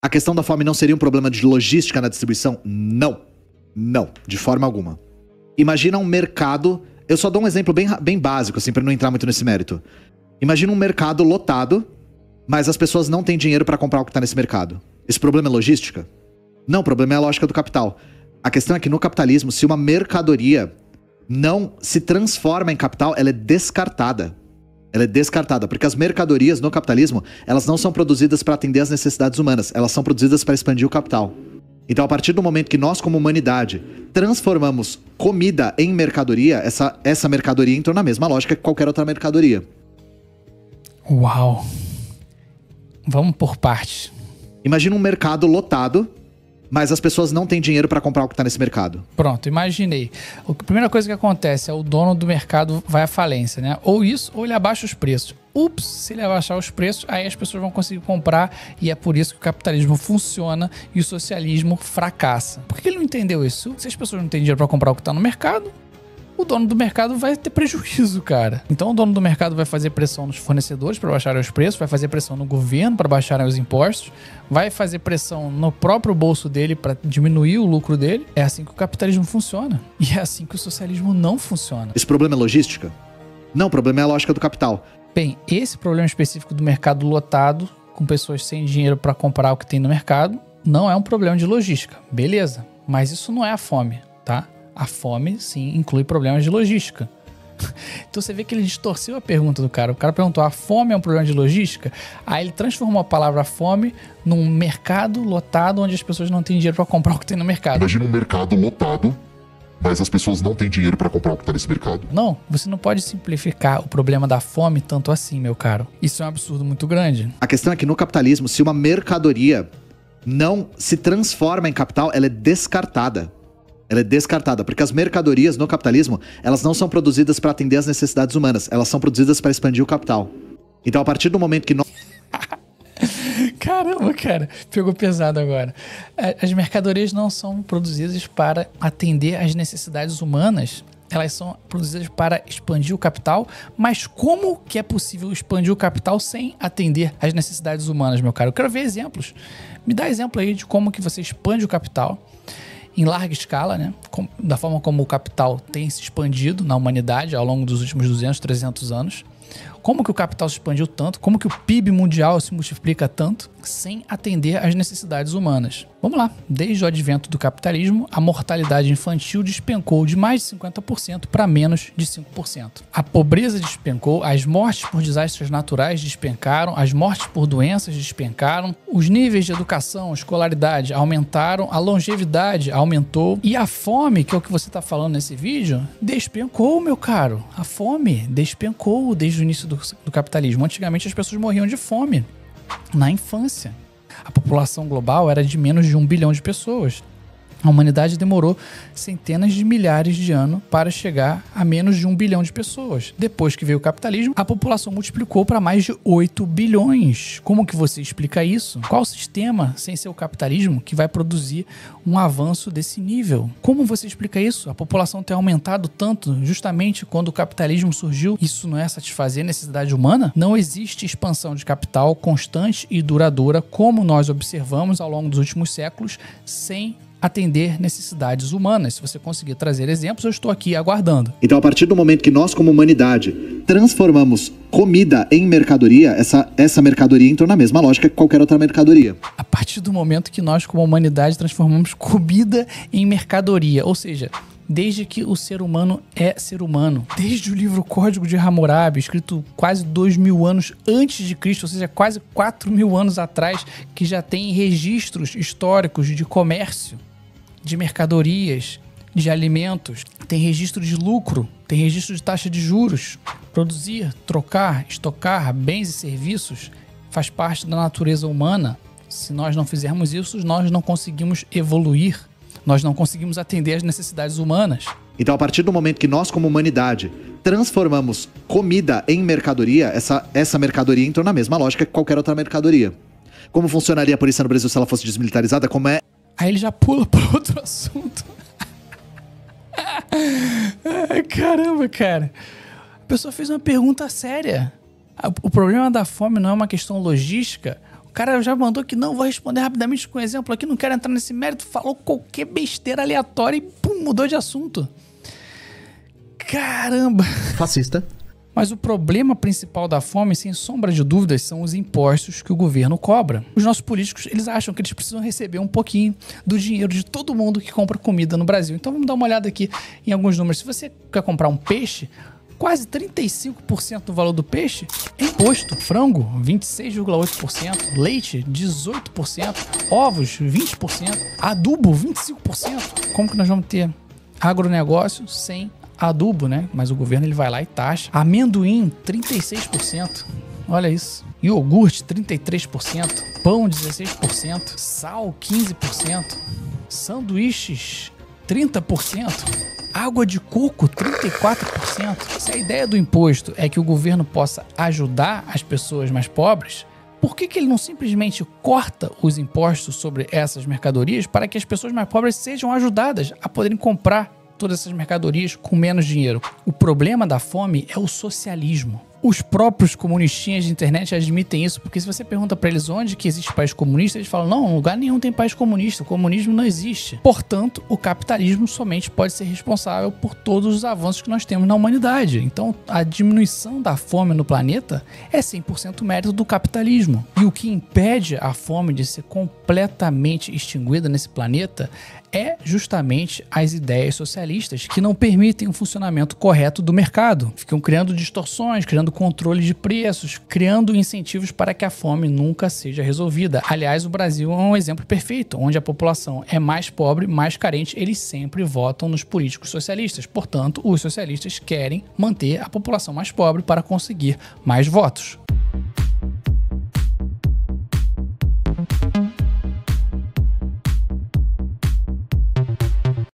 A questão da fome não seria um problema de logística na distribuição? Não. Não, de forma alguma. Imagina um mercado... Eu só dou um exemplo bem básico, assim, pra não entrar muito nesse mérito. Imagina um mercado lotado, mas as pessoas não têm dinheiro pra comprar o que tá nesse mercado. Esse problema é logística? Não, o problema é a lógica do capital. A questão é que no capitalismo, se uma mercadoria não se transforma em capital, ela é descartada. Ela é descartada, porque as mercadorias no capitalismo, elas não são produzidas para atender às necessidades humanas, elas são produzidas para expandir o capital. Então, a partir do momento que nós, como humanidade, transformamos comida em mercadoria, essa mercadoria entrou na mesma lógica que qualquer outra mercadoria. Uau! Vamos por partes. Imagina um mercado lotado, mas as pessoas não têm dinheiro para comprar o que está nesse mercado. Pronto, imaginei. A primeira coisa que acontece é o dono do mercado vai à falência, né? Ou isso, ou ele abaixa os preços. Ups, se ele abaixar os preços, aí as pessoas vão conseguir comprar e é por isso que o capitalismo funciona e o socialismo fracassa. Por que ele não entendeu isso? Se as pessoas não têm dinheiro para comprar o que está no mercado, o dono do mercado vai ter prejuízo, cara. Então o dono do mercado vai fazer pressão nos fornecedores para baixarem os preços, vai fazer pressão no governo para baixarem os impostos, vai fazer pressão no próprio bolso dele para diminuir o lucro dele. É assim que o capitalismo funciona. E é assim que o socialismo não funciona. Esse problema é logística? Não, o problema é a lógica do capital. Bem, esse problema específico do mercado lotado, com pessoas sem dinheiro para comprar o que tem no mercado, não é um problema de logística. Beleza, mas isso não é a fome, tá? A fome, sim, inclui problemas de logística. Então você vê que ele distorceu a pergunta do cara. O cara perguntou, a fome é um problema de logística? Aí ele transformou a palavra fome num mercado lotado onde as pessoas não têm dinheiro para comprar o que tem no mercado. Imagina um mercado lotado, mas as pessoas não têm dinheiro para comprar o que está nesse mercado. Não, você não pode simplificar o problema da fome tanto assim, meu caro. Isso é um absurdo muito grande. A questão é que no capitalismo, se uma mercadoria não se transforma em capital, ela é descartada. Ela é descartada, porque as mercadorias no capitalismo, elas não são produzidas para atender às necessidades humanas, elas são produzidas para expandir o capital. Então, a partir do momento que nós... Caramba, cara, pegou pesado agora. As mercadorias não são produzidas para atender às necessidades humanas, elas são produzidas para expandir o capital, mas como que é possível expandir o capital sem atender às necessidades humanas, meu caro? Eu quero ver exemplos. Me dá exemplo aí de como que você expande o capital em larga escala, né? Da forma como o capital tem se expandido na humanidade ao longo dos últimos 200, 300 anos. Como que o capital se expandiu tanto? Como que o PIB mundial se multiplica tanto sem atender às necessidades humanas? Vamos lá. Desde o advento do capitalismo, a mortalidade infantil despencou de mais de 50% para menos de 5%. A pobreza despencou, as mortes por desastres naturais despencaram, as mortes por doenças despencaram, os níveis de educação, escolaridade aumentaram, a longevidade aumentou e a fome, que é o que você está falando nesse vídeo, despencou, meu caro. A fome despencou desde o início do capitalismo. Antigamente as pessoas morriam de fome na infância. A população global era de menos de 1 bilhão de pessoas. A humanidade demorou centenas de milhares de anos para chegar a menos de 1 bilhão de pessoas. Depois que veio o capitalismo, a população multiplicou para mais de 8 bilhões. Como que você explica isso? Qual sistema, sem ser o capitalismo, que vai produzir um avanço desse nível? Como você explica isso? A população ter aumentado tanto justamente quando o capitalismo surgiu. Isso não é satisfazer a necessidade humana? Não existe expansão de capital constante e duradoura como nós observamos ao longo dos últimos séculos sem atender necessidades humanas. Se você conseguir trazer exemplos, eu estou aqui aguardando. Então, a partir do momento que nós, como humanidade, transformamos comida em mercadoria, essa mercadoria entrou na mesma lógica que qualquer outra mercadoria. A partir do momento que nós, como humanidade, transformamos comida em mercadoria, ou seja, desde que o ser humano é ser humano. Desde o livro Código de Hammurabi, escrito quase 2.000 anos antes de Cristo, ou seja, quase 4.000 anos atrás, que já tem registros históricos de comércio, de mercadorias, de alimentos, tem registro de lucro, tem registro de taxa de juros. Produzir, trocar, estocar bens e serviços faz parte da natureza humana. Se nós não fizermos isso, nós não conseguimos evoluir. Nós não conseguimos atender às necessidades humanas. Então, a partir do momento que nós, como humanidade, transformamos comida em mercadoria, essa mercadoria entrou na mesma lógica que qualquer outra mercadoria. Como funcionaria a polícia no Brasil se ela fosse desmilitarizada? Como é... Aí ele já pula para outro assunto. Ai, caramba, cara. A pessoa fez uma pergunta séria. O problema da fome não é uma questão logística. cara já mandou que não, vou responder rapidamente com um exemplo aqui, não quero entrar nesse mérito, falou qualquer besteira aleatória e pum, mudou de assunto. Caramba! Fascista. Mas o problema principal da fome, sem sombra de dúvidas, são os impostos que o governo cobra. Os nossos políticos, eles acham que eles precisam receber um pouquinho do dinheiro de todo mundo que compra comida no Brasil. Então vamos dar uma olhada aqui em alguns números. Se você quer comprar um peixe, quase 35% do valor do peixe é imposto. Frango, 26,8%. Leite, 18%. Ovos, 20%. Adubo, 25%. Como que nós vamos ter agronegócio sem adubo, né? Mas o governo ele vai lá e taxa. Amendoim, 36%. Olha isso. Iogurte, 33%. Pão, 16%. Sal, 15%. Sanduíches, 30%. Água de coco, 34%. Se a ideia do imposto é que o governo possa ajudar as pessoas mais pobres, por que ele não simplesmente corta os impostos sobre essas mercadorias para que as pessoas mais pobres sejam ajudadas a poderem comprar todas essas mercadorias com menos dinheiro? O problema da fome é o socialismo. Os próprios comunistinhas de internet admitem isso, porque se você pergunta para eles onde que existe país comunista, eles falam, não, em lugar nenhum tem país comunista, o comunismo não existe. Portanto, o capitalismo somente pode ser responsável por todos os avanços que nós temos na humanidade. Então, a diminuição da fome no planeta é 100% mérito do capitalismo. E o que impede a fome de ser completamente extinguida nesse planeta é justamente as ideias socialistas que não permitem o funcionamento correto do mercado. Ficam criando distorções, criando controle de preços, criando incentivos para que a fome nunca seja resolvida. Aliás, o Brasil é um exemplo perfeito, onde a população é mais pobre, mais carente, eles sempre votam nos políticos socialistas. Portanto, os socialistas querem manter a população mais pobre para conseguir mais votos.